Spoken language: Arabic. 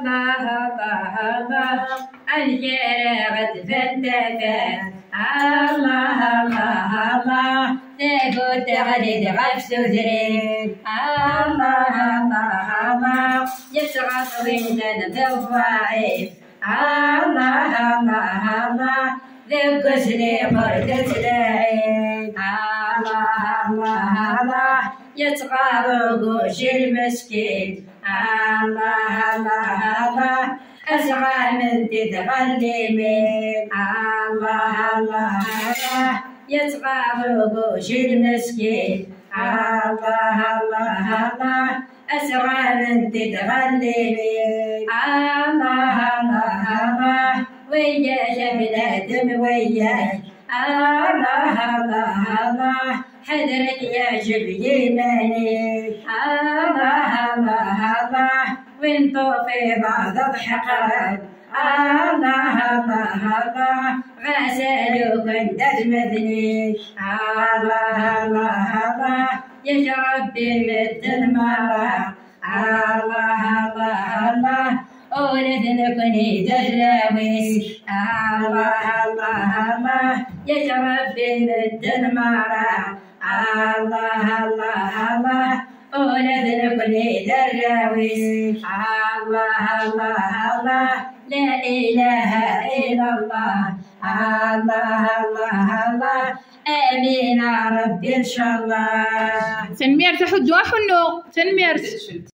الله الله الله الشارع تفتفت الله الله الله تقول تغلد غفس ذرين الله الله الله يسقط ويندن بالضعيف الله الله الله ذق سليم تسلعين الله الله الله يتغاب وقوش المسكين الله الله الله أسعى من تتغلمين الله الله الله يتغاب وقوش المسكين الله الله الله أسعى من تتغلمين الله الله الله وياك بنادم وياك الله الله الله حذرك يا جبيناني الله الله الله وانتو في بعض الحقائق الله الله الله غسلوك انت تمدني الله الله الله يشرب بمد المرأة الله الله الله ولدنكني دراويس الله الله الله يشرب بمد المرأة الله الله الله ولدنكني دراويس الله الله الله لا إله إلا الله الله الله الله آمين يا رب إن شاء الله. تنمير تحد واحد تنمير